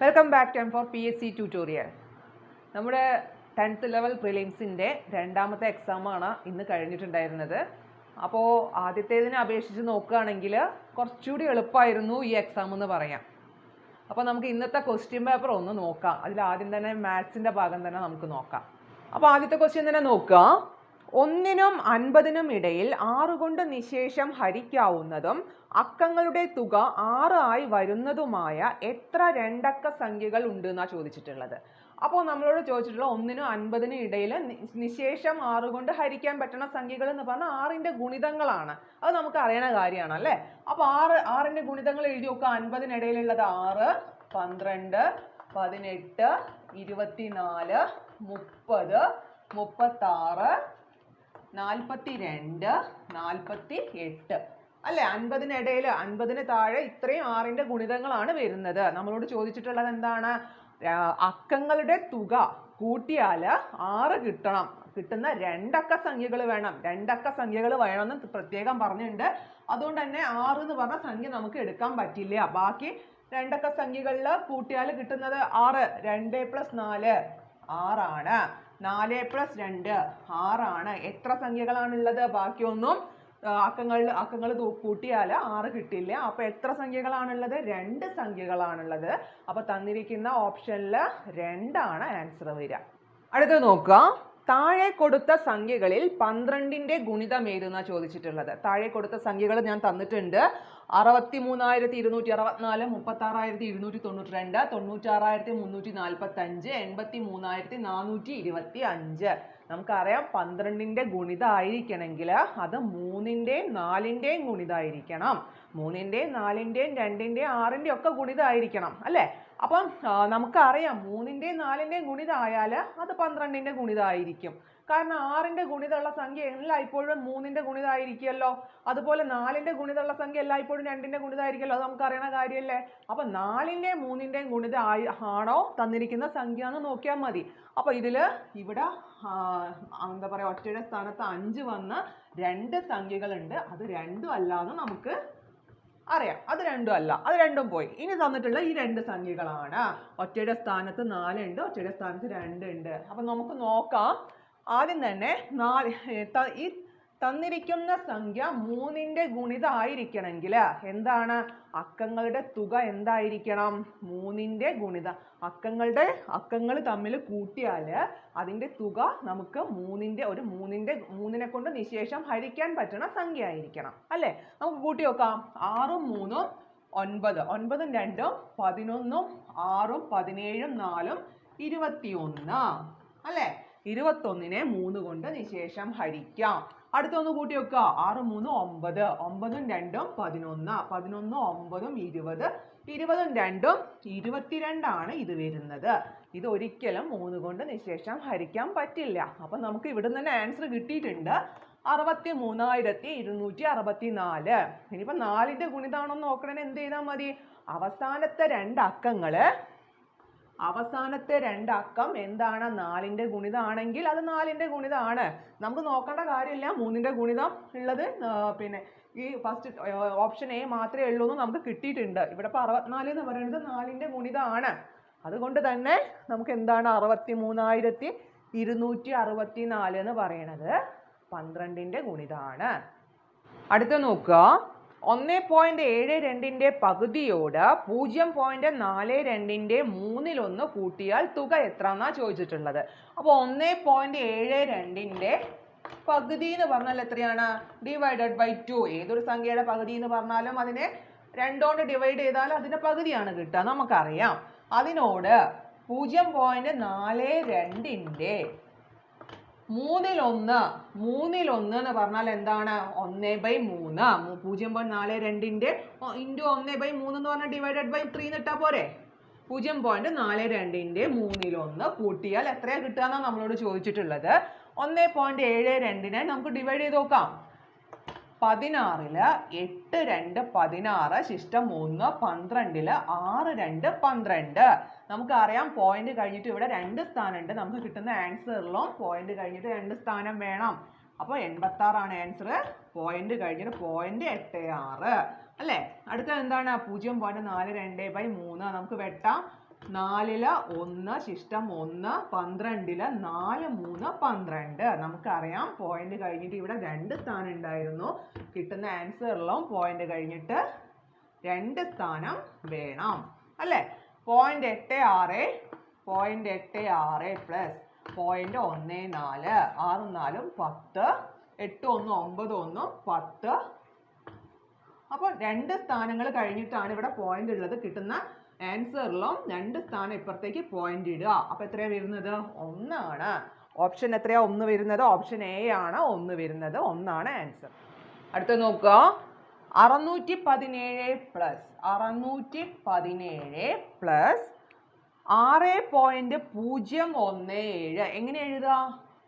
Welcome back to M4 PSC tutorial. നമ്മുടെ 10th level പ്രിലിംസിൻ്റെ രണ്ടാമത്തെ എക്സാമാണ് ഇന്ന് കഴിഞ്ഞിട്ടുണ്ടായിരുന്നത്. അപ്പോൾ ആദ്യത്തേതിനെ അപേക്ഷിച്ച് നോക്കുകയാണെങ്കിൽ കുറച്ചുകൂടി എളുപ്പമായിരുന്നു ഈ എക്സാം എന്ന് പറയാം. അപ്പോൾ നമുക്ക് ഇന്നത്തെ ക്വസ്റ്റ്യൻ പേപ്പർ ഒന്ന് നോക്കാം. അതിൽ ആദ്യം തന്നെ മാത്സിൻ്റെ ഭാഗം തന്നെ നമുക്ക് നോക്കാം. അപ്പോൾ ആദ്യത്തെ ക്വസ്റ്റ്യൻ തന്നെ നോക്കുക. 1നും 50നും ഇടയിൽ 6 കൊണ്ട് നിശേഷം ഹരിക്കാവുന്നതും അക്കങ്ങളുടെ തുക 6 ആയി വരുന്നതുമായ എത്ര രണ്ടക്ക സംഖ്യകൾ ഉണ്ട് എന്നാണ് ചോദിച്ചിട്ടുള്ളത്. അപ്പോൾ നമ്മളോട് ചോദിച്ചിട്ടുള്ള 1നും 50നും ഇടയിൽ നിശേഷം 6 കൊണ്ട് ഹരിക്കാൻ പറ്റുന്ന സംഖ്യകൾ എന്ന് പറഞ്ഞാൽ 6ന്റെ ഗുണിതങ്ങളാണ്. അത് നമുക്ക് അറിയണ കാര്യമാണ് അല്ലേ. അപ്പോൾ 6ന്റെ ഗുണിതങ്ങൾ എഴുതി നോക്കുക. 50നിടയിലുള്ളത് 6, 12, 18, 24, 30, 36, 42, 48 അല്ലേ. 50നിടയിൽ 50ന് താഴെ ഇത്രയും 6ന്റെ ഗുണിതങ്ങളാണ് വരുന്നത്. നമ്മളോട് ചോദിച്ചിട്ടുള്ളത് എന്താണ്? അക്കങ്ങളുടെ തുക കൂട്ടിയാൽ 6 കിട്ടണം. കിട്ടുന്ന രണ്ടക്ക സംഖ്യകൾ വേണം. രണ്ടക്ക സംഖ്യകൾ വേണമെന്ന് പ്രത്യേകം പറഞ്ഞിട്ടുണ്ട്. അതുകൊണ്ട് തന്നെ 6 എന്ന് പറഞ്ഞ സംഖ്യ നമുക്ക് എടുക്കാൻ പറ്റില്ല. ബാക്കി രണ്ടക്ക സംഖ്യകളിൽ കൂട്ടിയാൽ കിട്ടുന്നത് 6. 2 + 4 6ആണ്. 4 + 2 6ആണ്. എത്ര സംഖ്യകളാണുള്ളത്? ബാക്കിയൊന്നും അക്കങ്ങൾ കൂട്ടിയാൽ 6 കിട്ടില്ല. അപ്പോൾ എത്ര സംഖ്യകളാണുള്ളത്? 2 സംഖ്യകളാണുള്ളത്. അപ്പോൾ തന്നിരിക്കുന്ന ഓപ്ഷനിൽ 2 ആണ് ആൻസർ വരിക. അടുത്തത് നോക്കുക. താഴെ കൊടുത്ത സംഖ്യകളിൽ 12ന്റെ ഗുണിതം ഏതെന്നാണ് ചോദിച്ചിട്ടുള്ളത്. താഴെ കൊടുത്ത സംഖ്യകൾ ഞാൻ തന്നിട്ടുണ്ട്. 63,264, 36,292, 96,345, 83,425. നമുക്കറിയാം 12ന്റെ ഗുണിതമായിരിക്കണമെങ്കിൽ അത് 3ന്റെയും 4ന്റെയും ഗുണിതമായിരിക്കണം. 3ന്റെയും 4ന്റെയും 2ന്റെയും 6ന്റെയും ഒക്കെ ഗുണിതമായിരിക്കണം അല്ലേ. അപ്പം നമുക്കറിയാം 3ന്റെയും 4ന്റെയും ഗുണിതമായാൽ അത് 12ന്റെ ഗുണിതമായിരിക്കും. കാരണം 6ന്റെ ഗുണിതമുള്ള സംഖ്യ എല്ലായ്പ്പോഴും 3ന്റെ ഗുണിതമായിരിക്കുമല്ലോ. അതുപോലെ 4ന്റെ ഗുണിതമുള്ള സംഖ്യ എല്ലായ്പ്പോഴും 2ന്റെ ഗുണിതമായിരിക്കുമല്ലോ. അത് നമുക്ക് അറിയണ കാര്യമല്ലേ. അപ്പം 4ന്റെയും 3ന്റെയും ഗുണിതം ആണോ തന്നിരിക്കുന്ന സംഖ്യ എന്ന് നോക്കിയാൽ മതി. അപ്പോൾ ഇവിടെ എന്താ പറയുക, ഒറ്റയുടെ സ്ഥാനത്ത് 5 വന്ന് 2 സംഖ്യകളുണ്ട്. അത് രണ്ടും അല്ല എന്ന് നമുക്ക് അറിയാം. അത് രണ്ടും അല്ല, അത് രണ്ടും പോയി. ഇനി തന്നിട്ടുള്ള ഈ 2 സംഖ്യകളാണ്. ഒറ്റയുടെ സ്ഥാനത്ത് 4 ഉണ്ട്, ഒറ്റയുടെ സ്ഥാനത്ത് 2 ഉണ്ട്. അപ്പം നമുക്ക് നോക്കാം. ആദ്യം തന്നെ ഈ തന്നിരിക്കുന്ന സംഖ്യ 3ന്റെ ഗുണിതമായിരിക്കണമെങ്കിൽ എന്താണ്? അക്കങ്ങളുടെ തുക എന്തായിരിക്കണം? 3ന്റെ ഗുണിതം. അക്കങ്ങൾ തമ്മിൽ കൂട്ടിയാൽ അതിൻ്റെ തുക നമുക്ക് 3നെ കൊണ്ട് നിശേഷം ഹരിക്കാൻ പറ്റുന്ന സംഖ്യ ആയിരിക്കണം അല്ലേ. നമുക്ക് കൂട്ടി നോക്കാം. 6ഉം 3ഉം 9, 9ഉം 2ഉം 11ഉം 6ഉം 17ഉം 4ഉം 21 അല്ലേ. 21നെ 3 കൊണ്ട് നിശേഷം ഹരിക്കാം. അടുത്തൊന്ന് കൂട്ടി വെക്കുക. 6, 3, 9, 9ഉം 2ഉം 11, 11ഉം 9ഉം 20, 20ഉം 2ഉം 22 ഇത് വരുന്നത്. ഇത് ഒരിക്കലും 3 കൊണ്ട് നിശേഷം ഹരിക്കാൻ പറ്റില്ല. അപ്പം നമുക്ക് ഇവിടെ തന്നെ ആൻസർ കിട്ടിയിട്ടുണ്ട്. 63,264. ഇനിയിപ്പോൾ 4ന്റെ ഗുണിതാണോ നോക്കണേ എന്ത് ചെയ്താൽ മതി? അവസാനത്തെ 2 അക്കം എന്താണ്? 4ന്റെ ഗുണിതമാണെങ്കിൽ അത് 4ന്റെ ഗുണിതമാണ്. നമുക്ക് നോക്കേണ്ട കാര്യമില്ല. 3ന്റെ ഗുണിതം ഉള്ളത് പിന്നെ ഈ ഫസ്റ്റ് ഓപ്ഷൻ എ മാത്രമേ ഉള്ളൂ എന്ന് നമുക്ക് കിട്ടിയിട്ടുണ്ട്. ഇവിടെ ഇപ്പോൾ 64 എന്ന് പറയുന്നത് 4ന്റെ ഗുണിതമാണ്. അതുകൊണ്ട് തന്നെ നമുക്ക് എന്താണ് 63,264 എന്ന് പറയണത് 12ന്റെ ഗുണിതമാണ്. അടുത്ത നോക്കുക. 1.72ന്റെ പകുതിയോട് 0.42ന്റെ 1/3 കൂട്ടിയാൽ തുക എത്ര എന്നാ ചോദിച്ചിട്ടുള്ളത്. അപ്പോൾ 1.72ന്റെ പകുതി എന്ന് പറഞ്ഞാൽ എത്രയാണ്? /2. ഏതൊരു സംഖ്യയുടെ പകുതി എന്ന് പറഞ്ഞാലും അതിനെ 2 കൊണ്ട് ഡിവൈഡ് ചെയ്താൽ അതിന്റെ പകുതിയാണ് കിട്ടുക, നമുക്കറിയാം. അതിനോട് 0.42ന്റെ 3/1 എന്ന് പറഞ്ഞാൽ എന്താണ്? 1/3. 0.42ന്റെ ഇൻറ്റു 1/3 എന്ന് പറഞ്ഞാൽ /3 ഇട്ടാൽ പോരെ. 0.42ന്റെ 3/1 കൂട്ടിയാൽ എത്രയാണ് കിട്ടുക എന്നാണ് നമ്മളോട് ചോദിച്ചിട്ടുള്ളത്. 1.72നെ നമുക്ക് ഡിവൈഡ് ചെയ്ത് നോക്കാം. 16ൽ 8, 2, 16, ശിഷ്ടം 1, 12ൽ 6, 2, 12. നമുക്കറിയാം പോയിന്റ് കഴിഞ്ഞിട്ട് ഇവിടെ 2 സ്ഥാനം ഉണ്ട്. നമുക്ക് കിട്ടുന്ന ആൻസറിലും പോയിന്റ് കഴിഞ്ഞിട്ട് 2 സ്ഥാനം വേണം. അപ്പോൾ 86 ആണ് ആൻസർ. പോയിന്റ് കഴിഞ്ഞിട്ട് 0.86 അല്ലേ. അടുത്ത എന്താണ്? 0.42/3 നമുക്ക് വെട്ടാം. 4 1 ശിഷ്ടം 1 12 4 3 12. നമുക്കറിയാം പോയിന്റ് കഴിഞ്ഞിട്ട് ഇവിടെ 2 സ്ഥാനം ഉണ്ടായിരുന്നു. കിട്ടുന്ന ആൻസറിലും പോയിന്റ് കഴിഞ്ഞിട്ട് 2 സ്ഥാനം വേണം അല്ലേ? 0.86 പ്ലസ് 0.14 6 4 10 8 1 9 1 10. അപ്പോൾ 2 സ്ഥാനങ്ങൾ കഴിഞ്ഞിട്ടാണ് ഇവിടെ പോയിന്റ് ഉള്ളത്. കിട്ടുന്ന ആൻസറിലും 2 സ്ഥാനം ഇപ്പുറത്തേക്ക് പോയിന്റ് ഇടുക. അപ്പൊ എത്രയാ വരുന്നത്? 1 ആണ്. ഓപ്ഷൻ എത്രയാ 1 വരുന്നത്? ഓപ്ഷൻ എ ആണ് 1 വരുന്നത്. 1 ആണ് ആൻസർ. അടുത്ത നോക്കുക. 617 പ്ലസ് 6.017 എങ്ങനെ എഴുതുക?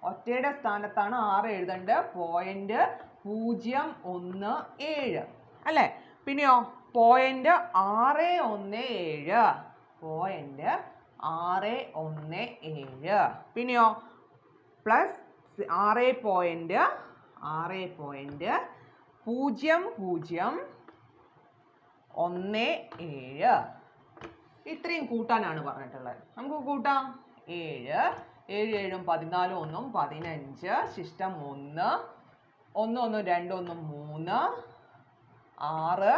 ഒറ്റയുടെ സ്ഥാനത്താണ് 6 എഴുതേണ്ടത്. 0.017 അല്ലേ? പിന്നെയോ 0.617 പിന്നെയോ പ്ലസ് 6.00 0017 ഇത്രയും കൂട്ടാനാണ് പറഞ്ഞിട്ടുള്ളത്. നമുക്ക് കൂട്ടാം. 7 7 7 14 1 15 ശിഷ്ടം 1 1 1 2 1 3 6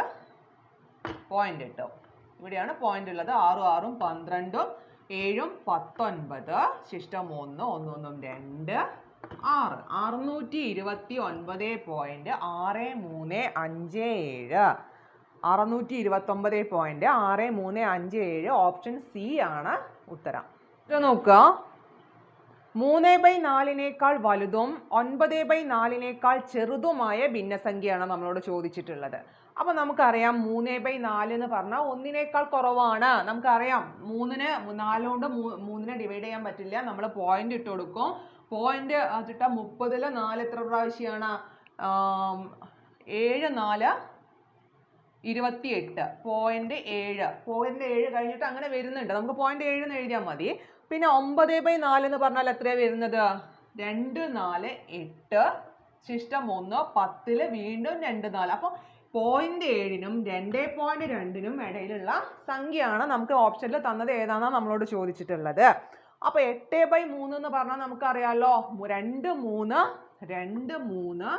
പോയിന്റ് ഇട്ടു. ഇവിടെയാണ് പോയിന്റ് ഉള്ളത്. 6 6 12 7 19 ശിഷ്ടം 1 1 1 2 6 629.6357 629.6357 ഓപ്ഷൻ സി ആണ് ഉത്തരം. ഇത് നോക്കുക. 3/4 വലുതും 9/4 ചെറുതുമായ ഭിന്നസംഖ്യയാണ് നമ്മളോട് ചോദിച്ചിട്ടുള്ളത്. അപ്പൊ നമുക്കറിയാം 3/4 എന്ന് പറഞ്ഞാൽ 1 കുറവാണ്. നമുക്കറിയാം 3നെ 4 കൊണ്ട് 3നെ ഡിവൈഡ് ചെയ്യാൻ പറ്റില്ല. നമ്മൾ പോയിന്റ് ഇട്ട് കൊടുക്കും. പോയിന്റ് ഇട്ട 30 4 എത്ര പ്രാവശ്യമാണ്? 7 4 28. പോയിന്റ് 7 കഴിഞ്ഞിട്ട് അങ്ങനെ വരുന്നുണ്ട്. നമുക്ക് പോയിന്റ് 7 എന്ന് എഴുതിയാൽ മതി. പിന്നെ 9/4 എന്ന് പറഞ്ഞാൽ എത്രയാണ് വരുന്നത്? 2 4 8 ശിഷ്ടം 1 10 വീണ്ടും 2 4. അപ്പോൾ 0.7നും 2.2നും ഇടയിലുള്ള സംഖ്യയാണ് നമുക്ക് ഓപ്ഷനിൽ തന്നത്. ഏതാണെന്നാണ് നമ്മളോട് ചോദിച്ചിട്ടുള്ളത്. അപ്പൊ 8/3 എന്ന് പറഞ്ഞാൽ നമുക്കറിയാലോ 2 3 2 3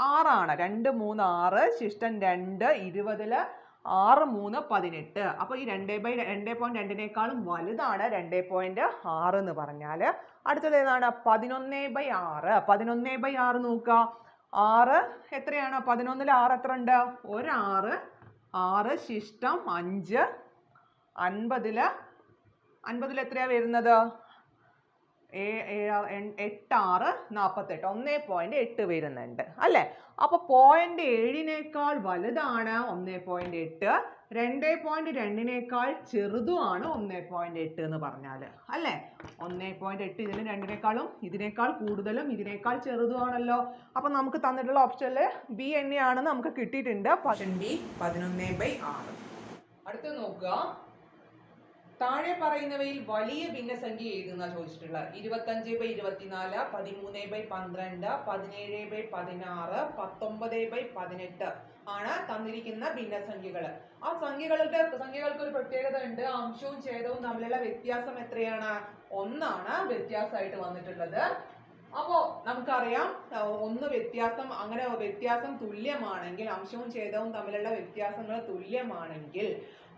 6 ആണ്. 2 3 6 ശിഷ്ടം 2 20 6 3 18. അപ്പൊ ഈ 2.2 വലുതാണ് 2.6 എന്ന് പറഞ്ഞാൽ. അടുത്തത് ഏതാണ്? 11/6. 11/6 നോക്കുക. 6 എത്രയാണ്? 11ൽ 6 എത്ര ഉണ്ട്? 1 6 6 ശിഷ്ടം 5 50 എത്രയാ വരുന്നത്? 8 6 48 1.8 വരുന്നുണ്ട് അല്ലേ? അപ്പൊ 0.7 വലുതാണ് 1.8. 2.2 ചെറുതുമാണ് 1.8 എന്ന് പറഞ്ഞാൽ അല്ലേ? 1.8 ഇതിന് 2 ഇതിനേക്കാൾ കൂടുതലും ഇതിനേക്കാൾ ചെറുതുമാണല്ലോ. അപ്പൊ നമുക്ക് തന്നിട്ടുള്ള ഓപ്ഷനിൽ ബി തന്നെയാണെന്ന് നമുക്ക് കിട്ടിയിട്ടുണ്ട്. Option B 11/6. അടുത്ത നോക്കുക. താഴെ പറയുന്നവയിൽ വലിയ ഭിന്നസംഖ്യ ഏതെന്നാ ചോദിച്ചിട്ടുള്ളത്. 25/24 13/12 17/16 19/18 ആണ് തന്നിരിക്കുന്ന ഭിന്നസംഖ്യകൾ. ആ സംഖ്യകൾക്ക് ഒരു പ്രത്യേകത ഉണ്ട്. അംശവും ഛേദവും തമ്മിലുള്ള വ്യത്യാസം എത്രയാണ്? 1 ആണ് വ്യത്യാസമായിട്ട് വന്നിട്ടുള്ളത്. അപ്പോ നമുക്കറിയാം 1 വ്യത്യാസം, അങ്ങനെ വ്യത്യാസം തുല്യമാണെങ്കിൽ, അംശവും ഛേദവും തമ്മിലുള്ള വ്യത്യാസങ്ങൾ തുല്യമാണെങ്കിൽ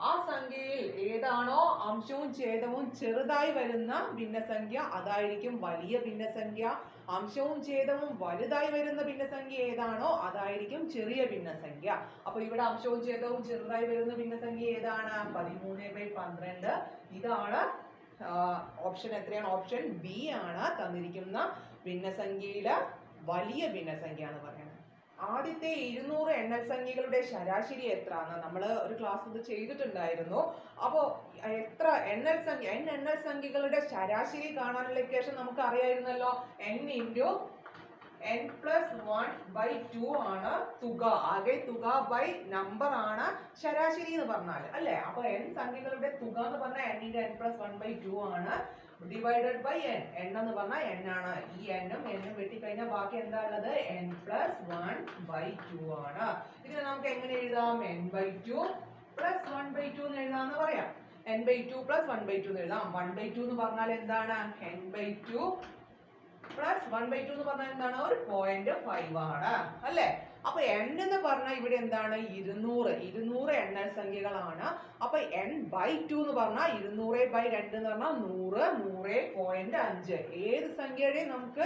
ആ സംഖ്യയിൽ ഏതാണോ അംശവും ഛേദവും ചെറുതായി വരുന്ന ഭിന്നസംഖ്യ അതായിരിക്കും വലിയ ഭിന്നസംഖ്യ. അംശവും ഛേദവും വലുതായി വരുന്ന ഭിന്നസംഖ്യ ഏതാണോ അതായിരിക്കും ചെറിയ ഭിന്നസംഖ്യ. അപ്പൊ ഇവിടെ അംശവും ഛേദവും ചെറുതായി വരുന്ന ഭിന്നസംഖ്യ ഏതാണ്? 13/12. ഇതാണ് ഓപ്ഷൻ എത്രയാണ്? ഓപ്ഷൻ ബി ആണ് തന്നിരിക്കുന്ന ഭിന്നസംഖ്യയിലെ വലിയ ഭിന്നസംഖ്യ എന്ന് പറയുന്നത്. ആദ്യത്തെ 200 എണ്ണൽ സംഖ്യകളുടെ ശരാശരി എത്രയാണ്? നമ്മൾ ഒരു ക്ലാസ് ഇത് ചെയ്തിട്ടുണ്ടായിരുന്നു. അപ്പോൾ എത്ര എണ്ണൽ സംഖ്യകളുടെ ശരാശരി കാണാനുള്ള ഇക്വേഷൻ നമുക്ക് അറിയായിരുന്നല്ലോ. n × n+1/2 ആണ് തുക. ആകെ തുക ബൈ നമ്പർ ആണ് ശരാശരി എന്ന് പറഞ്ഞാൽ അല്ലേ? അപ്പൊ n സംഖ്യകളുടെ തുക എന്ന് പറഞ്ഞാൽ n × n+1/2 ആണ്. Divided by n. n എന്ന് പറഞ്ഞാൽ n ആണ്. ഈ n ഉം വെട്ടിക്കഴിഞ്ഞാൽ ബാക്കി എന്താ ഉള്ളത്? n+1/2 ആണ്. ഇതിനെ നമുക്ക് എങ്ങനെ എഴുതാം? n/2 + 1/2 എന്ന് എഴുതാന്ന് പറയാം. n/2 പ്ലസ് 1/2 എന്ന് എഴുതാം. 1/2 എന്ന് പറഞ്ഞാൽ എന്താണ്? n/2 പ്ലസ് 1/2 എന്ന് പറഞ്ഞാൽ എന്താണ്? ഒരു 0.5 ആണ് അല്ലേ? അപ്പൊ n എന്ന് പറഞ്ഞാൽ ഇവിടെ എന്താണ്? 200 എണ്ണൽ സംഖ്യകളാണ്. അപ്പൊ n/2 എന്ന് പറഞ്ഞാൽ 200/2 എന്ന് പറഞ്ഞാൽ 100 100.5. ഏത് സംഖ്യയുടെയും നമുക്ക്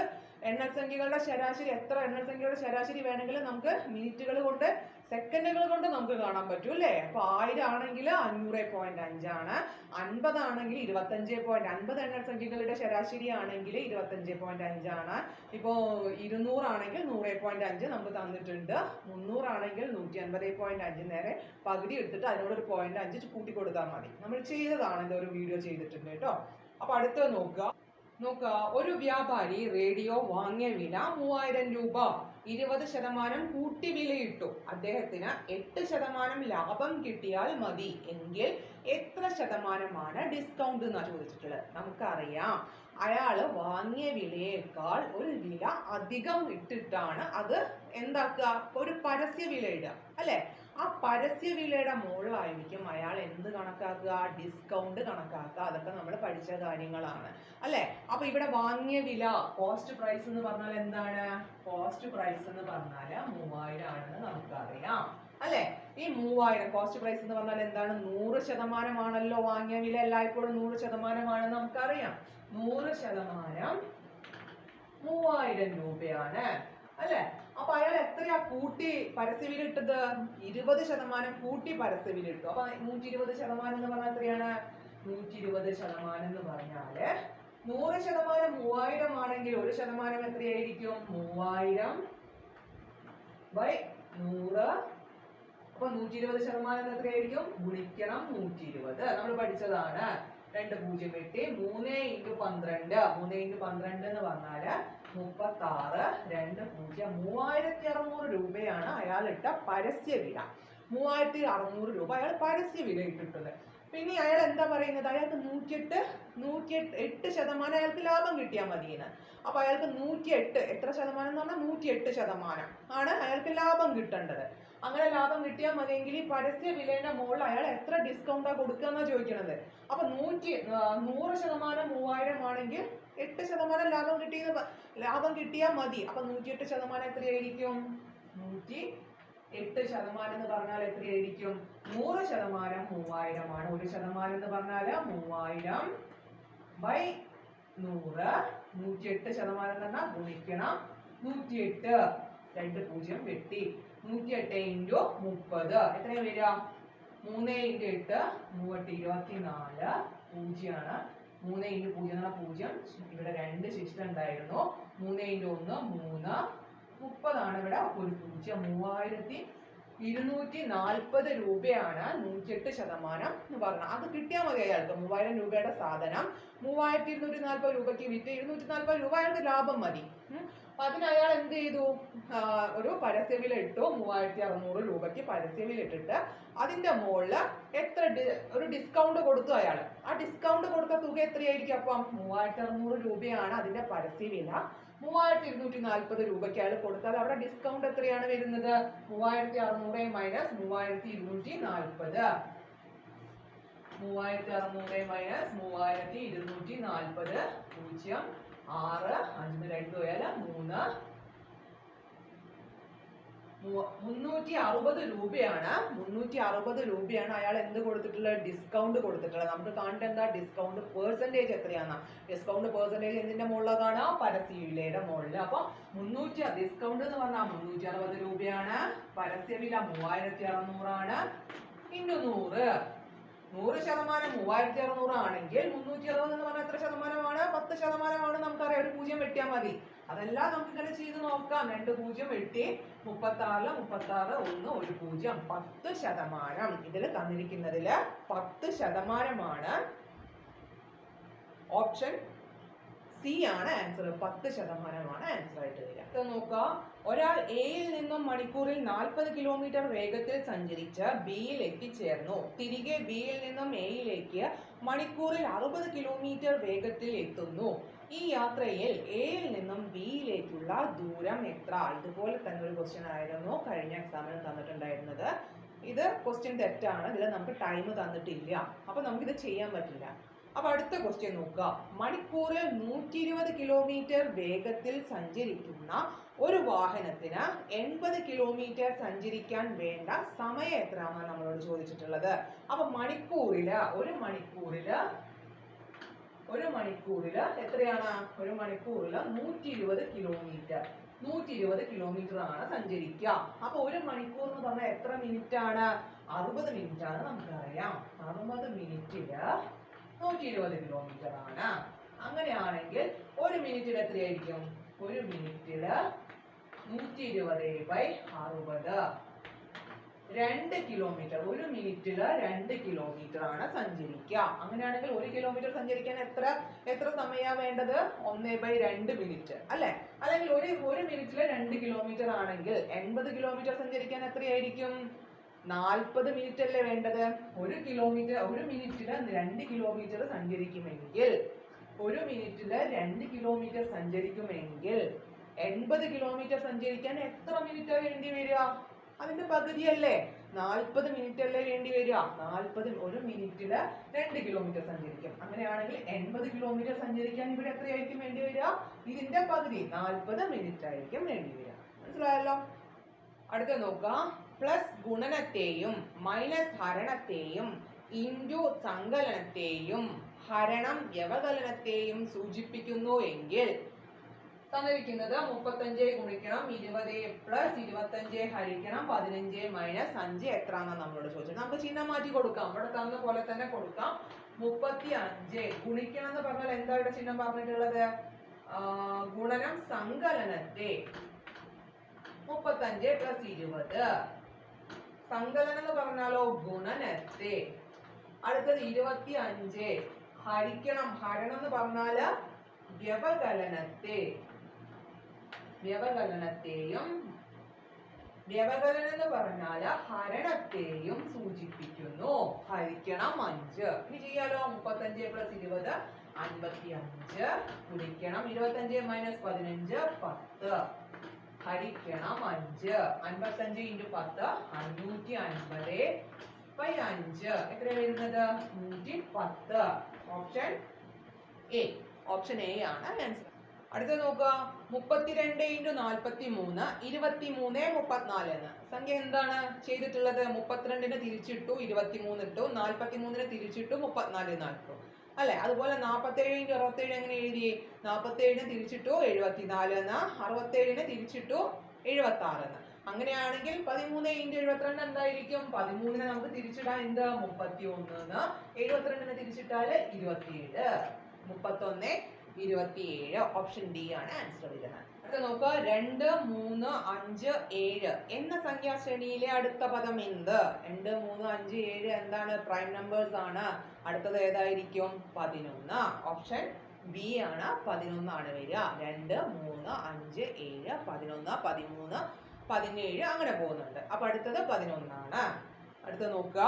എണ്ണൽ സംഖ്യകളുടെ ശരാശരി, എത്ര എണ്ണൽ സംഖ്യകളുടെ ശരാശരി വേണമെങ്കിലും നമുക്ക് മിനിറ്റുകൾ കൊണ്ട്, സെക്കൻഡുകൾ കൊണ്ട് നമുക്ക് കാണാൻ പറ്റും അല്ലേ? അപ്പൊ 1000 ആണെങ്കിൽ 500.5 ആണ്, 50 ആണെങ്കിൽ 25.50 എണ്ണൽ സംഖ്യകളുടെ ശരാശരി ആണെങ്കിൽ 25.5 ആണ്. ഇപ്പോ 200 ആണെങ്കിൽ 100.5 നമുക്ക് തന്നിട്ടുണ്ട്. 300 ആണെങ്കിൽ 150.5. നേരെ പകുതി എടുത്തിട്ട് അതിനോട് ഒരു 0.5 കൂട്ടി കൊടുത്താൽ മതി. നമ്മൾ ചെയ്തതാണ്, ഒരു വീഡിയോ ചെയ്തിട്ടുണ്ട് കേട്ടോ. അപ്പൊ അടുത്തത് നോക്കുക. ഒരു വ്യാപാരി റേഡിയോ വാങ്ങിയ വില 3000 രൂപ, 20% കൂട്ടി വിലയിട്ടു. അദ്ദേഹത്തിന് 8% ലാഭം കിട്ടിയാൽ മതി എങ്കിൽ എത്ര ശതമാനമാണ് ഡിസ്കൗണ്ട് എന്നാ ചോദിച്ചിട്ടുള്ളത്. നമുക്കറിയാം, അയാള് വാങ്ങിയ വിലയേക്കാൾ ഒരു വില അധികം ഇട്ടിട്ടാണ് അത് എന്താക്കുക, ഒരു പരസ്യ വില ഇടുക അല്ലെ? ആ പരസ്യ വിലയുടെ മുകളിലായിരിക്കും അയാൾ എന്ത് കണക്കാക്കുക? ഡിസ്കൗണ്ട് കണക്കാക്കുക. അതൊക്കെ നമ്മൾ പഠിച്ച കാര്യങ്ങളാണ് അല്ലെ? അപ്പൊ ഇവിടെ വാങ്ങിയ വില, കോസ്റ്റ് പ്രൈസ് എന്ന് പറഞ്ഞാൽ എന്താണ്? കോസ്റ്റ് പ്രൈസ് എന്ന് പറഞ്ഞാൽ 3000 ആണെന്ന് നമുക്കറിയാം അല്ലെ? ഈ 3000 കോസ്റ്റ് പ്രൈസ് എന്ന് പറഞ്ഞാൽ എന്താണ്? 100% ആണല്ലോ വാങ്ങിയ വില, എല്ലായ്പ്പോഴും 100% ആണെന്ന് നമുക്കറിയാം. 100% 3000 രൂപയാണ് അല്ലെ? അപ്പൊ അയാൾ എത്രയാ കൂട്ടി പരസ്യവില ഇട്ടത്? 20% കൂട്ടി പരസ്യവില ഇട്ടു. അപ്പൊ 120% എന്ന് പറഞ്ഞാൽ എത്രയാണ്? 120% എന്ന് പറഞ്ഞാല് 100% 3000 ആണെങ്കിൽ 1% എത്രയായിരിക്കും? 3000/100. അപ്പൊ 120% എത്രയായിരിക്കും? ഗുണിക്കണം 120. നമ്മൾ പഠിച്ചതാണ്. 2 0 വെട്ടി 3 × 12. 3 × 12 എന്ന് പറഞ്ഞാല് 36. 2 0. 3600 രൂപയാണ് അയാൾ ഇട്ട പരസ്യ വില. 3600 രൂപ അയാൾ പരസ്യ വില ഇട്ടിട്ടുണ്ട്. പിന്നെ അയാൾ എന്താ പറയുന്നത്? അയാൾക്ക് 108% അയാൾക്ക് ലാഭം കിട്ടിയാൽ മതിയെന്ന്. അപ്പൊ അയാൾക്ക് 108, എത്ര ശതമാനം എന്ന് പറഞ്ഞാൽ 108% ആണ് അയാൾക്ക് ലാഭം കിട്ടേണ്ടത്. അങ്ങനെ ലാഭം കിട്ടിയാൽ മതിയെങ്കിൽ ഈ പരസ്യ വിലയുടെ മുകളിൽ അയാൾ എത്ര ഡിസ്കൗണ്ടാ കൊടുക്കുക എന്നാ ചോദിക്കണത്. അപ്പൊ 100% 3000 ആണെങ്കിൽ 8% ലാഭം കിട്ടിയാൽ മതി. അപ്പൊ 108% എത്രയായിരിക്കും? 108% എന്ന് പറഞ്ഞാൽ എത്രയായിരിക്കും? 100% 3000 ആണ്. 1% എന്ന് പറഞ്ഞാല് 3000/100. 108% എന്ന് പറഞ്ഞാൽ ഗുണിക്കണം 108. 2 0 വെട്ടി 108 × 30 എത്രയാ വരിക? 3 × 8 24. 0 ആണ്. 3 × 0 എന്ന് പറഞ്ഞാൽ 0. ഇവിടെ 2 ശിഷ്ടം ഉണ്ടായിരുന്നു. 3 × 1 3. 30 ആണ് ഇവിടെ ഒരു 0. 3240 രൂപയാണ് 108% എന്ന് പറഞ്ഞാൽ. അത് കിട്ടിയാൽ മതി അയാൾക്ക്. 3000 രൂപയുടെ സാധനം 3240 രൂപയ്ക്ക് വിറ്റ് 240 രൂപ അയാൾക്ക് ലാഭം മതി. അതിന് അയാൾ എന്ത് ചെയ്തു? ഒരു പരസ്യവില ഇട്ടു. 3600 രൂപയ്ക്ക് പരസ്യവില ഇട്ടിട്ട് അതിന്റെ മുകളിൽ എത്ര ഒരു ഡിസ്കൗണ്ട് കൊടുത്തു അയാൾ. ആ ഡിസ്കൗണ്ട് കൊടുത്ത തുക എത്രയായിരിക്കും? അപ്പം 3600 രൂപയാണ് അതിന്റെ പരസ്യവില. 3240 രൂപയ്ക്ക് അയാൾ കൊടുത്താൽ അവിടെ ഡിസ്കൗണ്ട് എത്രയാണ് വരുന്നത്? 3600 മൈനസ് 3240. 3600 മൈനസ് 3240. 0 6 5 2 പോയാൽ 3. 360 രൂപയാണ്. 360 രൂപയാണ് അയാൾ എന്ത് കൊടുത്തിട്ടുള്ളത്? ഡിസ്കൗണ്ട് കൊടുത്തിട്ടുള്ളത്. നമുക്ക് കാണേണ്ട എന്താ? ഡിസ്കൗണ്ട് പെർസെന്റേജ് എത്രയാണ്? ഡിസ്കൗണ്ട് പെർസെന്റേജ് എന്തിന്റെ മുകളിലാണ് കാണുക? പരസ്യവിലയുടെ മുകളിൽ. അപ്പൊ ഡിസ്കൗണ്ട് എന്ന് പറഞ്ഞാൽ 360 രൂപയാണ്. പരസ്യവില 3600 ആണ്. ഇൻറ്റു 100. 100% 3600 ആണെങ്കിൽ 360 എന്ന് പറഞ്ഞാൽ എത്ര ശതമാനമാണ്? 10% നമുക്കറിയാം. ഒരു 0 വെട്ടിയാൽ മതി. അതെല്ലാം നമുക്ക് ഇങ്ങനെ ചെയ്ത് നോക്കാം. 2 0 വെട്ടി 36 36 1 1 0 10%. ഇതിൽ തന്നിരിക്കുന്നതില് 10%. ഓപ്ഷൻ സി ആണ് ആൻസർ. 10% ആൻസർ ആയിട്ട് വരിക. നോക്കുക. ഒരാൾ എയിൽ നിന്നും മണിക്കൂറിൽ 40 കിലോമീറ്റർ വേഗത്തിൽ സഞ്ചരിച്ച് ബിയിൽ എത്തിച്ചേർന്നു. തിരികെ ബിയിൽ നിന്നും എയിലേക്ക് മണിക്കൂറിൽ 60 കിലോമീറ്റർ വേഗത്തിൽ എത്തുന്നു. ഈ യാത്രയിൽ എയിൽ നിന്നും ബിയിലേക്കുള്ള ദൂരം എത്ര? ഇതുപോലെ തന്നെ ഒരു ക്വസ്റ്റ്യൻ ആയിരുന്നു കഴിഞ്ഞ എക്സാമിന് തന്നിട്ടുണ്ടായിരുന്നത്. ഇത് ക്വസ്റ്റ്യൻ തെറ്റാണ്, ഇതിൽ നമുക്ക് ടൈം തന്നിട്ടില്ല, അപ്പൊ നമുക്കിത് ചെയ്യാൻ പറ്റില്ല. അപ്പൊ അടുത്ത ക്വസ്റ്റ്യൻ നോക്കുക. മണിക്കൂറിൽ 120 കിലോമീറ്റർ വേഗത്തിൽ സഞ്ചരിക്കുന്ന ഒരു വാഹനത്തിന് 80 കിലോമീറ്റർ സഞ്ചരിക്കാൻ വേണ്ട സമയം എത്രയാണ് നമ്മളോട് ചോദിച്ചിട്ടുള്ളത്. അപ്പൊ ഒരു മണിക്കൂറില് എത്രയാണ്? ഒരു മണിക്കൂറിൽ 120 കിലോമീറ്റർ 120 കിലോമീറ്റർ ആണ് സഞ്ചരിക്കുക. അപ്പൊ ഒരു മണിക്കൂർ എന്ന് പറഞ്ഞാൽ എത്ര മിനിറ്റ് ആണ്? 60 മിനിറ്റ് ആണ് നമുക്കറിയാം. 60 മിനിറ്റില് 120 കിലോമീറ്റർ ആണ്. അങ്ങനെയാണെങ്കിൽ ഒരു മിനിറ്റിൽ എത്രയായിരിക്കും? ഒരു മിനിറ്റില് 120/60 2 കിലോമീറ്റർ. ഒരു മിനിറ്റില് 2 കിലോമീറ്റർ ആണ് സഞ്ചരിക്കുക. അങ്ങനെയാണെങ്കിൽ 1 കിലോമീറ്റർ സഞ്ചരിക്കാൻ എത്ര സമയമാണ് വേണ്ടത്? 1/2 മിനിറ്റ് അല്ലെ? അല്ലെങ്കിൽ ഒരു മിനിറ്റില് 2 കിലോമീറ്റർ ആണെങ്കിൽ 80 കിലോമീറ്റർ സഞ്ചരിക്കാൻ എത്രയായിരിക്കും? 40 മിനിറ്റ് അല്ലേ വേണ്ടത്? ഒരു മിനിറ്റില് 2 കിലോമീറ്റർ സഞ്ചരിക്കുമെങ്കിൽ 80 കിലോമീറ്റർ സഞ്ചരിക്കാൻ എത്ര മിനിറ്റ് വേണ്ടി വരിക? അതിന്റെ പകുതിയല്ലേ? 40 മിനിറ്റ് അല്ലേ വേണ്ടി വരിക? ഒരു മിനിറ്റില് 2 കിലോമീറ്റർ സഞ്ചരിക്കും. അങ്ങനെയാണെങ്കിൽ 80 കിലോമീറ്റർ സഞ്ചരിക്കാൻ ഇവിടെ എത്രയായിരിക്കും വേണ്ടി വരിക? ഇതിന്റെ പകുതി 40 മിനിറ്റ് ആയിരിക്കും വേണ്ടി വരിക. മനസ്സിലായല്ലോ? അടുത്ത നോക്കാം. പ്ലസ് ഗുണനത്തെയും മൈനസ് ഹരണത്തെയും ഇൻറ്റു സങ്കലനത്തെയും ഹരണം വ്യവകലനത്തെയും സൂചിപ്പിക്കുന്നു എങ്കിൽ തന്നിരിക്കുന്നത് 35 ഗുണിക്കണം 20 പ്ലസ് 25 ഹരിക്കണം 15 മൈനസ് 5 എത്രയാണെന്ന് നമ്മളോട് ചോദിച്ചത്. നമുക്ക് ചിഹ്നം മാറ്റി കൊടുക്കാം. ഇവിടെ തന്ന പോലെ തന്നെ കൊടുക്കാം. 35 ഗുണിക്കണം എന്ന് പറഞ്ഞാൽ എന്താ ഇവിടെ ചിഹ്നം പറഞ്ഞിട്ടുള്ളത്? ഗുണനം സങ്കലനത്തെ 35 പ്ലസ് 20. സങ്കലനം എന്ന് പറഞ്ഞാലോ ഗുണനത്തെ. അടുത്തത് 25 ഹരിക്കണം. ഹരണം എന്ന് പറഞ്ഞാല് വ്യവകലനത്തെയും വ്യവകലനം എന്ന് പറഞ്ഞാല് ഹരണത്തെയും സൂചിപ്പിക്കുന്നു. ഹരിക്കണം 5. ഇനി ചെയ്യാലോ. 35 പ്ലസ് 20 55 ഗുണിക്കണം 25 മൈനസ് 15 10 ഹരിക്കണം 5. 55 ഇൻറ്റു 10 550/5 എത്ര വരുന്നത്? 110. ഓപ്ഷൻ എ ആണ് ആൻസർ. അടുത്ത നോക്കുക. 32 ഇൻറ്റു 43 23 34 എന്ന് സംഖ്യ എന്താണ് ചെയ്തിട്ടുള്ളത്? 32ന് തിരിച്ചിട്ടു 23 ഇട്ടു, 43ന് തിരിച്ചിട്ടു 34 ഇട്ടു അല്ലെ? അതുപോലെ 47 ഇൻറ്റു 67 എങ്ങനെ എഴുതി? 47ന് തിരിച്ചിട്ടു 74 എന്ന്, 67ന് തിരിച്ചിട്ടു 76 എന്ന്. അങ്ങനെയാണെങ്കിൽ 13 ഇൻറ്റു 72 എന്തായിരിക്കും? 13നെ നമുക്ക് തിരിച്ചിടാൻ എന്ത്? 31 എന്ന്. 72നെ തിരിച്ചിട്ടാല് 27. 31 27. ഓപ്ഷൻ ഡി ആണ് ആൻസർ വരുന്നത്. അടുത്ത നോക്കുക. 2 3 5 7 എന്ന സംഖ്യാശ്രേണിയിലെ അടുത്ത പദം എന്ത്? 2 3 5 7 എന്താണ്? പ്രൈം നമ്പേഴ്സ് ആണ്. അടുത്തത് ഏതായിരിക്കും? 11. ഓപ്ഷൻ ബി ആണ്. 11 ആണ് വരിക. 2 3 5 7 11 13 17 അങ്ങനെ പോകുന്നുണ്ട്. അപ്പൊ അടുത്തത് 11 ആണ്. അടുത്ത നോക്കുക.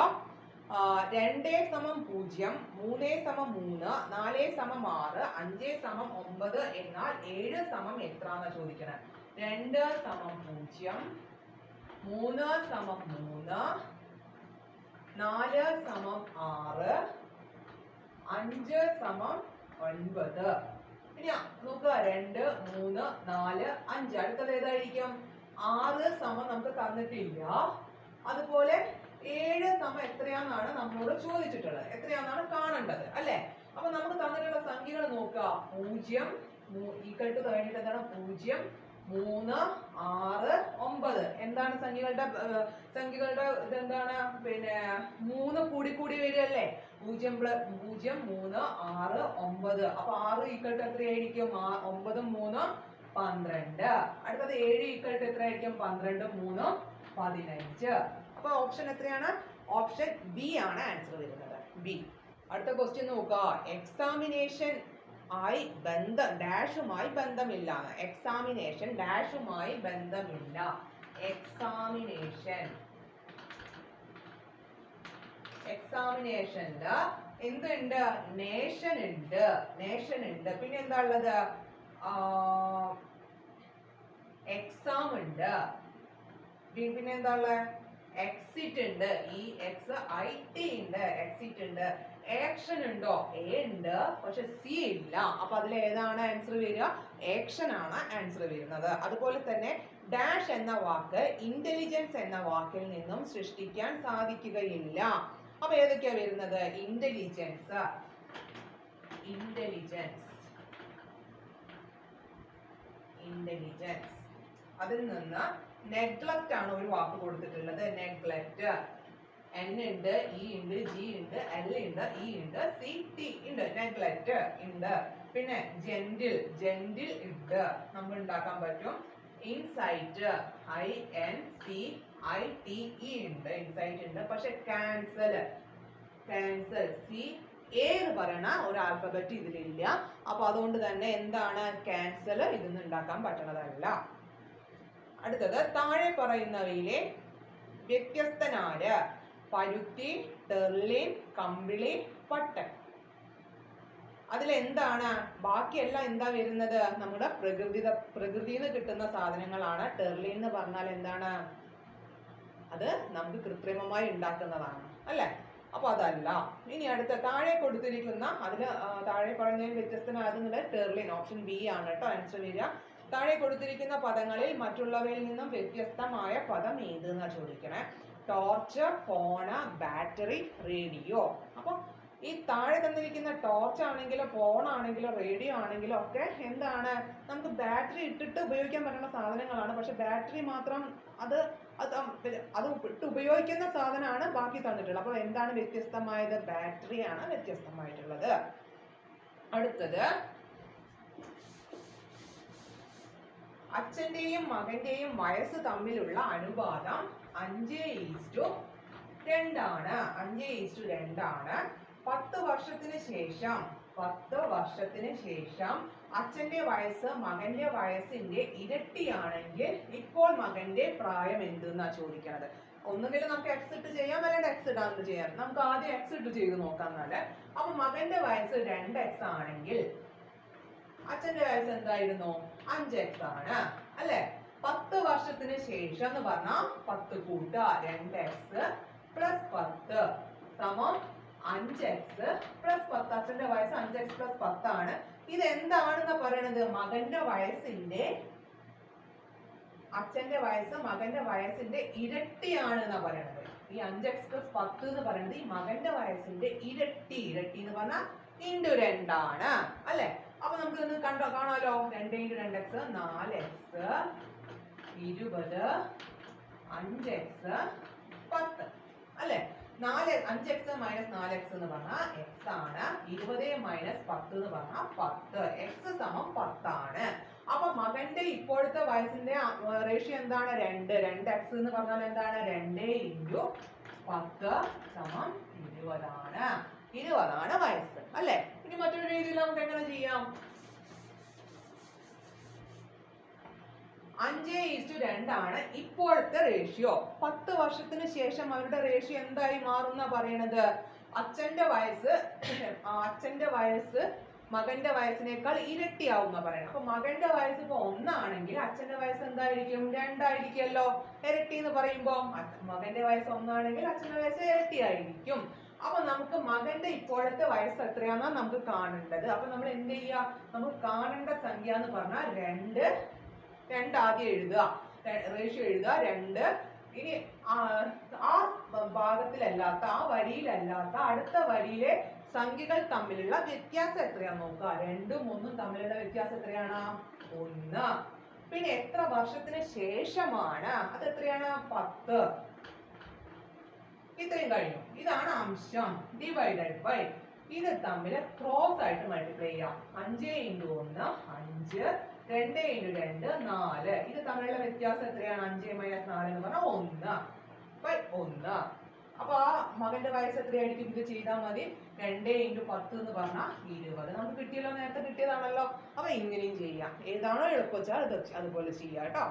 2 = 0, 3 = 3, 4 = 6, 5 = 9 എന്നാൽ 7 = എത്രയാണെന്ന് ചോദിക്കണം. 2 = 0, 3 = 3, 4 = 6, 5 = 9. ഇനി നോക്കുക. 2 3 4 5. അടുത്തത് ഏതായിരിക്കും? 6 നമുക്ക് തന്നിട്ടില്ല. അതുപോലെ 7 എത്രയാണെന്നാണ് നമ്മളോട് ചോദിച്ചിട്ടുള്ളത്. എത്രയാണെന്നാണ് കാണേണ്ടത് അല്ലെ? അപ്പൊ നമുക്ക് തന്നിട്ടുള്ള സംഖ്യകൾ നോക്കുക. 0 ഈക്വൽ ടു കഴിഞ്ഞിട്ട് എന്താണ്? 0 3 6 9 എന്താണ് സംഖ്യകളുടെ ഇതെന്താണ്? പിന്നെ 3 കൂടി വരികയല്ലേ? 0 3 6 9. അപ്പൊ 6 ഈക്വൽ ടു എത്രയായിരിക്കും? 9 3 12. അടുത്തത് 7 ഈക്വൽ ടു എത്രയായിരിക്കും? 12 3 15. അപ്പൊ ഓപ്ഷൻ എത്രയാണ്? ഓപ്ഷൻ ബി ആണ് ആൻസർ വരുന്നത്. ബി. അടുത്ത ക്വസ്റ്റ്യൻ നോക്കുക. എക്സാമിനേഷൻ ഡാഷുമായി ബന്ധമില്ല. എക്സാമിനേഷൻ ഡാഷുമായി ബന്ധമില്ല. എക്സാമിനേഷനില് എന്തുണ്ട്? നേഷൻ ഉണ്ട്. പിന്നെ എന്താ ഉള്ളത്? എക്സാം ഉണ്ട്. പിന്നെ എന്താ ഉള്ളത്? എക്സിറ്റ് ഉണ്ട്, ഇ എക്സ് ഐ ടി ഉണ്ട്, എക്സിറ്റ് ഉണ്ട്. ആക്ഷൻ ഉണ്ടോ? എ ഉണ്ട്, പക്ഷെ സി ഇല്ല. അപ്പൊ അതിൽ ഏതാണ് ആൻസർ വരിക? ആക്ഷൻ ആണ് ആൻസർ വരുന്നത്. അതുപോലെ തന്നെ ഡാഷ് എന്ന വാക്ക് ഇന്റലിജൻസ് എന്ന വാക്കിൽ നിന്നും സൃഷ്ടിക്കാൻ സാധിക്കുകയില്ല. അപ്പൊ ഏതൊക്കെയാ വരുന്നത്? Intelligence, intelligence, intelligence. അതിൽ നിന്ന് നെഗ്ലക്റ്റ് ആണ് ഒരു വാക്ക് കൊടുത്തിട്ടുള്ളത്. നെഗ്ലക്റ്റ്. എൻ ഉണ്ട്, ഇ ഉണ്ട്, ജി ഉണ്ട്, എൽ ഉണ്ട്, ഇ ഉണ്ട്, സി ടി ഉണ്ട്. നെഗ്ലക്റ്റ് ഉണ്ട്. പിന്നെ ജെന്റിൽ, ജെന്റിൽ ഉണ്ട്, നമ്മൾ ഉണ്ടാക്കാൻ പറ്റും. Insight, I N C I T E ഉണ്ട്, ഇൻസൈറ്റ് ഉണ്ട്. പക്ഷെ ക്യാൻസൽ, ക്യാൻസൽ, സി എ എന്ന് പറയുന്ന ഒരു ആൽഫബറ്റ് ഇതിലില്ല. അപ്പൊ അതുകൊണ്ട് തന്നെ എന്താണ്? ക്യാൻസൽ ഇതൊന്നും ഉണ്ടാക്കാൻ പറ്റുന്നതല്ല. അടുത്തത് താഴെ പറയുന്നവയിലെ വ്യത്യസ്തനാര്? പരുത്തി, ടെർലിൻ, കമ്പിളി, പട്ടൻ. അതിലെന്താണ്? ബാക്കിയെല്ലാം എന്താ വരുന്നത്? നമ്മുടെ പ്രകൃതിയിൽ നിന്ന് കിട്ടുന്ന സാധനങ്ങളാണ്. ടെർലിൻ എന്ന് പറഞ്ഞാൽ എന്താണ്? അത് നമുക്ക് കൃത്രിമമായി ഉണ്ടാക്കുന്നതാണ് അല്ലെ? അപ്പൊ അതല്ല. ഇനി അടുത്ത താഴെ കൊടുത്തിരിക്കുന്ന അതില് താഴെ പറഞ്ഞതിൽ വ്യത്യസ്തനാകുന്നത് ടെർലിൻ, ഓപ്ഷൻ ബി ആണ് കേട്ടോ ആൻസർ വരിക. താഴെ കൊടുത്തിരിക്കുന്ന പദങ്ങളിൽ മറ്റുള്ളവയിൽ നിന്നും വ്യത്യസ്തമായ പദം ഏത് എന്നാ ചോദിക്കണേ. Torch, phone, battery, radio. അപ്പൊ ഈ താഴെ തന്നിരിക്കുന്ന ടോർച്ച് ആണെങ്കിലോ ഫോൺ ആണെങ്കിലോ റേഡിയോ ആണെങ്കിലോ ഒക്കെ എന്താണ്? നമുക്ക് ബാറ്ററി ഇട്ടിട്ട് ഉപയോഗിക്കാൻ പറ്റുന്ന സാധനങ്ങളാണ്. പക്ഷെ ബാറ്ററി മാത്രം അത് ഇട്ട് ഉപയോഗിക്കുന്ന സാധനമാണ് ബാക്കി തന്നിട്ടുള്ളത്. അപ്പൊ എന്താണ് വ്യത്യസ്തമായത്? ബാറ്ററിയാണ് വ്യത്യസ്തമായിട്ടുള്ളത്. അടുത്തത് അച്ഛന്റെയും മകന്റെയും വയസ്സ് തമ്മിലുള്ള അനുപാതം 5:2 ആണ്. 5:2 ആണ്. 10 വർഷത്തിന് ശേഷം, 10 വർഷത്തിന് ശേഷം അച്ഛന്റെ വയസ്സ് മകന്റെ വയസ്സിന്റെ ഇരട്ടിയാണെങ്കിൽ ഇപ്പോൾ മകന്റെ പ്രായം എന്തെന്നാ ചോദിക്കണത്. ഒന്നുകിൽ നമുക്ക് എക്സ് ഇട്ട് ചെയ്യാം, അല്ലെങ്കിൽ എക്സ് ഇടാന്ന് ചെയ്യാം. നമുക്ക് ആദ്യം എക്സ് ഇട്ട് ചെയ്ത് നോക്കാം എന്നാല്. അപ്പൊ മകന്റെ വയസ്സ് 2x ആണെങ്കിൽ അച്ഛന്റെ വയസ്സ് എന്തായിരുന്നു? 5x ആണ് അല്ലെ? 10 വർഷത്തിന് ശേഷം എന്ന് പറഞ്ഞാൽ 10 കൂട്ടുക 2x + 10 സമം 5x + 10. അച്ഛന്റെ വയസ്സ് 5x + 10 ആണ്. ഇത് എന്താണെന്ന് പറയണത്? മകന്റെ വയസ്സിന്റെ, അച്ഛന്റെ വയസ്സ് മകന്റെ വയസ്സിന്റെ ഇരട്ടിയാണ് എന്നാ പറയണത്. ഈ 5x + 10 എന്ന് പറയുന്നത് ഈ മകന്റെ വയസ്സിന്റെ ഇരട്ടി. ഇരട്ടി എന്ന് പറഞ്ഞാൽ × 2 ആണ് അല്ലെ? അപ്പൊ നമുക്ക് ഇന്ന് കാണാലോ. 2 × 2x 4x 20 5x 10 അല്ലെ? 5x - 4x എന്ന് പറഞ്ഞാൽ x ആണ്. 20 - 10 എന്ന് പറഞ്ഞാൽ 10. x = 10 ആണ്. അപ്പൊ മകന്റെ ഇപ്പോഴത്തെ വയസ്സിന്റെ റേഷ്യോ എന്താണ്? 2. 2x എന്ന് പറഞ്ഞാൽ എന്താണ്? 2 × 10 = 20 ആണ്. 20 ആണ് വയസ്സ് അല്ലെ? ഇനി മറ്റൊരു രീതിയിൽ നമുക്ക് എങ്ങനെ ചെയ്യാം? 5:2 ആണ് ഇപ്പോഴത്തെ റേഷ്യോ. 10 വർഷത്തിന് ശേഷം അവരുടെ റേഷ്യോ എന്തായി മാറുന്ന പറയണത്? അച്ഛന്റെ വയസ്സ് മകന്റെ വയസ്സിനേക്കാൾ ഇരട്ടിയാവുന്ന പറയണം. അപ്പൊ മകന്റെ വയസ്സ് ഇപ്പൊ 1 ആണെങ്കിൽ അച്ഛന്റെ വയസ്സ് എന്തായിരിക്കും? 2 ആയിരിക്കുമല്ലോ. ഇരട്ടി എന്ന് പറയുമ്പോ മകന്റെ വയസ്സ് 1 ആണെങ്കിൽ അച്ഛന്റെ വയസ്സ് ഇരട്ടിയായിരിക്കും. അപ്പൊ നമുക്ക് മകന്റെ ഇപ്പോഴത്തെ വയസ്സ് എത്രയാണെന്നാ നമുക്ക് കാണേണ്ടത്. അപ്പൊ നമ്മൾ എന്ത് ചെയ്യുക? നമുക്ക് കാണേണ്ട സംഖ്യ എന്ന് പറഞ്ഞാൽ 2 ആദ്യം എഴുതുക, റേഷ്യോ എഴുതുക 2. ഇനി ആ ഭാഗത്തിലല്ലാത്ത, ആ വരിയിലല്ലാത്ത അടുത്ത വരിയിലെ സംഖ്യകൾ തമ്മിലുള്ള വ്യത്യാസം എത്രയാന്ന് നോക്കുക. 2ഉം 1ഉം തമ്മിലുള്ള വ്യത്യാസം എത്രയാണ്? 1. പിന്നെ എത്ര വർഷത്തിന് ശേഷമാണ്? അത് എത്രയാണ്? 10. ഇത്രയും കഴിഞ്ഞു. ഇതാണ് അംശം. ഡിവൈഡഡ് ബൈ ഇത് തമ്മിൽ ക്രോസ് ആയിട്ട് മൾട്ടിപ്ലൈ ചെയ്യാം. 5 × 1 5, 2 × 2 4. ഇത് തമ്മിലുള്ള വ്യത്യാസം എത്രയാണ്? 5 - 4 എന്ന് പറഞ്ഞാൽ 1/1. അപ്പൊ ആ മകന്റെ വയസ്സ് എത്രയായിരിക്കും? ഇത് ചെയ്താൽ മതി. 2 × 10 എന്ന് പറഞ്ഞാൽ 20. നമുക്ക് കിട്ടിയല്ലോ, നേരത്തെ കിട്ടിയതാണല്ലോ. അപ്പൊ ഇങ്ങനെയും ചെയ്യാം. ഏതാണോ എളുപ്പച്ചാൽ അതുപോലെ ചെയ്യാം കേട്ടോ.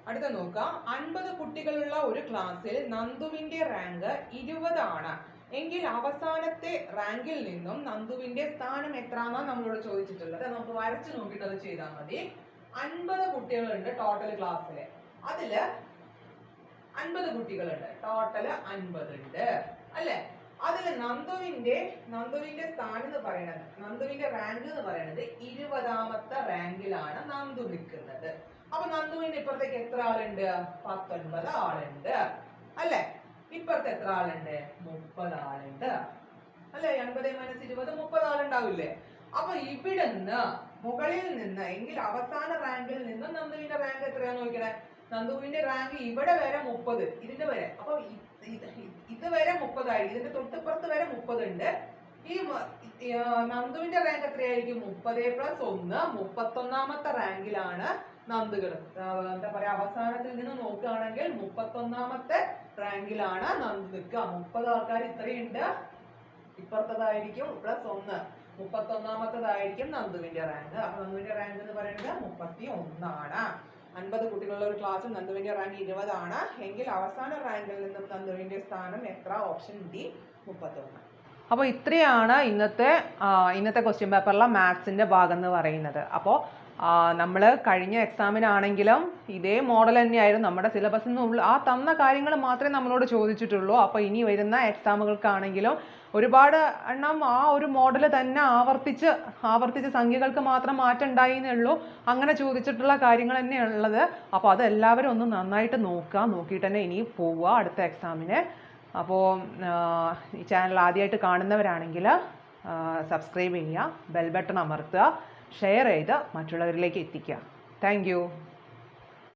അടുത്ത നോക്കാം. 50 കുട്ടികളുള്ള ഒരു ക്ലാസ്സിൽ നന്ദുവിന്റെ റാങ്ക് 20 ആണ് എങ്കിൽ അവസാനത്തെ റാങ്കിൽ നിന്നും നന്ദുവിന്റെ സ്ഥാനം എത്രയാണെന്നാണ് നമ്മളോട് ചോദിച്ചിട്ടുള്ളത്. നമുക്ക് വരച്ചു നോക്കിയിട്ട് അത് ചെയ്താൽ മതി. 50 കുട്ടികളുണ്ട് ടോട്ടൽ ക്ലാസ്സില്. അതില് 50 കുട്ടികളുണ്ട്. ടോട്ടൽ 50 ഉണ്ട് അല്ലെ? അതിൽ നന്ദുവിന്റെ സ്ഥാനം എന്ന് പറയുന്നത്, നന്ദുവിന്റെ റാങ്ക് എന്ന് പറയുന്നത് 20ാമത്തെ റാങ്കിലാണ് നന്ദു നിൽക്കുന്നത്. അപ്പൊ നന്ദുവിന്റെ ഇപ്പുറത്തേക്ക് എത്ര ആളുണ്ട്? 19 ആളുണ്ട് അല്ലെ? ഇപ്പുറത്ത് എത്ര ആളുണ്ട്? 30 ആളുണ്ട് അല്ലെ? 80 - 20 30 ആളുണ്ടാവില്ലേ? അപ്പൊ ഇവിടുന്ന് മുകളിൽ നിന്ന് എങ്കിൽ അവസാന റാങ്കിൽ നിന്ന് നന്ദുവിന്റെ റാങ്ക് എത്രയാന്ന് നോക്കണേ. നന്ദുവിന്റെ റാങ്ക് ഇവിടെ വരെ 30, ഇതിന്റെ വരെ. അപ്പൊ ഇത് വരെ 30 ആയിരിക്കും. ഇതിന്റെ തൊട്ടിപ്പുറത്ത് വരെ 30 ഉണ്ട്. ഈ നന്ദുവിന്റെ റാങ്ക് എത്രയായിരിക്കും? 30 + 1 31ാമത്തെ റാങ്കിലാണ് നന്ദുകൾ. എന്താ പറയാ, അവസാനത്തിൽ നിന്ന് നോക്കുകയാണെങ്കിൽ 31ാമത്തെ റാങ്കിലാണ് നന്ദു നിൽക്കുക. 30 ആൾക്കാർ ഇത്രയുണ്ട്. ഇപ്പുറത്തതായിരിക്കും +1 31ാമത്തതായിരിക്കും നന്ദുവിന്റെ റാങ്ക്. അപ്പൊ നന്ദുവിന്റെ റാങ്ക് എന്ന് പറയുന്നത് 31 ആണ്. 50 കുട്ടികളുള്ള ഒരു ക്ലാസ്സിൽ നന്ദുവിന്റെ റാങ്ക് 20 ആണ് എങ്കിൽ അവസാന റാങ്കിൽ നിന്നും നന്ദുവിന്റെ സ്ഥാനം എത്ര? Option D 31. അപ്പോൾ ഇത്രയാണ് ഇന്നത്തെ ക്വസ്റ്റ്യൻ പേപ്പറിലെ മാത്സിന്റെ ഭാഗം എന്ന് പറയുന്നത്. അപ്പോൾ നമ്മൾ കഴിഞ്ഞ എക്സാമിനാണെങ്കിലും ഇതേ മോഡൽ തന്നെയായിരുന്നു. നമ്മുടെ സിലബസിൽ നിന്നുള്ള ആ തന്ന കാര്യങ്ങൾ മാത്രമേ നമ്മളോട് ചോദിച്ചിട്ടുള്ളൂ. അപ്പോൾ ഇനി വരുന്ന എക്സാമുകൾക്കാണെങ്കിലും ഒരുപാട് എണ്ണം ആ ഒരു മോഡൽ തന്നെ ആവർത്തിച്ച് സംഖ്യകൾക്ക് മാത്രം മാറ്റം ഉണ്ടായിന്നേ ഉള്ളൂ. അങ്ങനെ ചോദിച്ചിട്ടുള്ള കാര്യങ്ങൾ തന്നെയുള്ളത്. അപ്പോൾ അതെല്ലാവരും ഒന്ന് നന്നായിട്ട് നോക്കിയിട്ട് തന്നെ ഇനി പോവുക അടുത്ത എക്സാമിന്. അപ്പോൾ ഈ ചാനൽ ആദ്യമായിട്ട് കാണുന്നവരാണെങ്കിൽ സബ്സ്ക്രൈബ് ചെയ്യുക, ബെൽ ബട്ടൺ അമർത്തുക, ഷെയർ ചെയ്ത് മറ്റുള്ളവരിലേക്ക് എത്തിക്കുക. താങ്ക്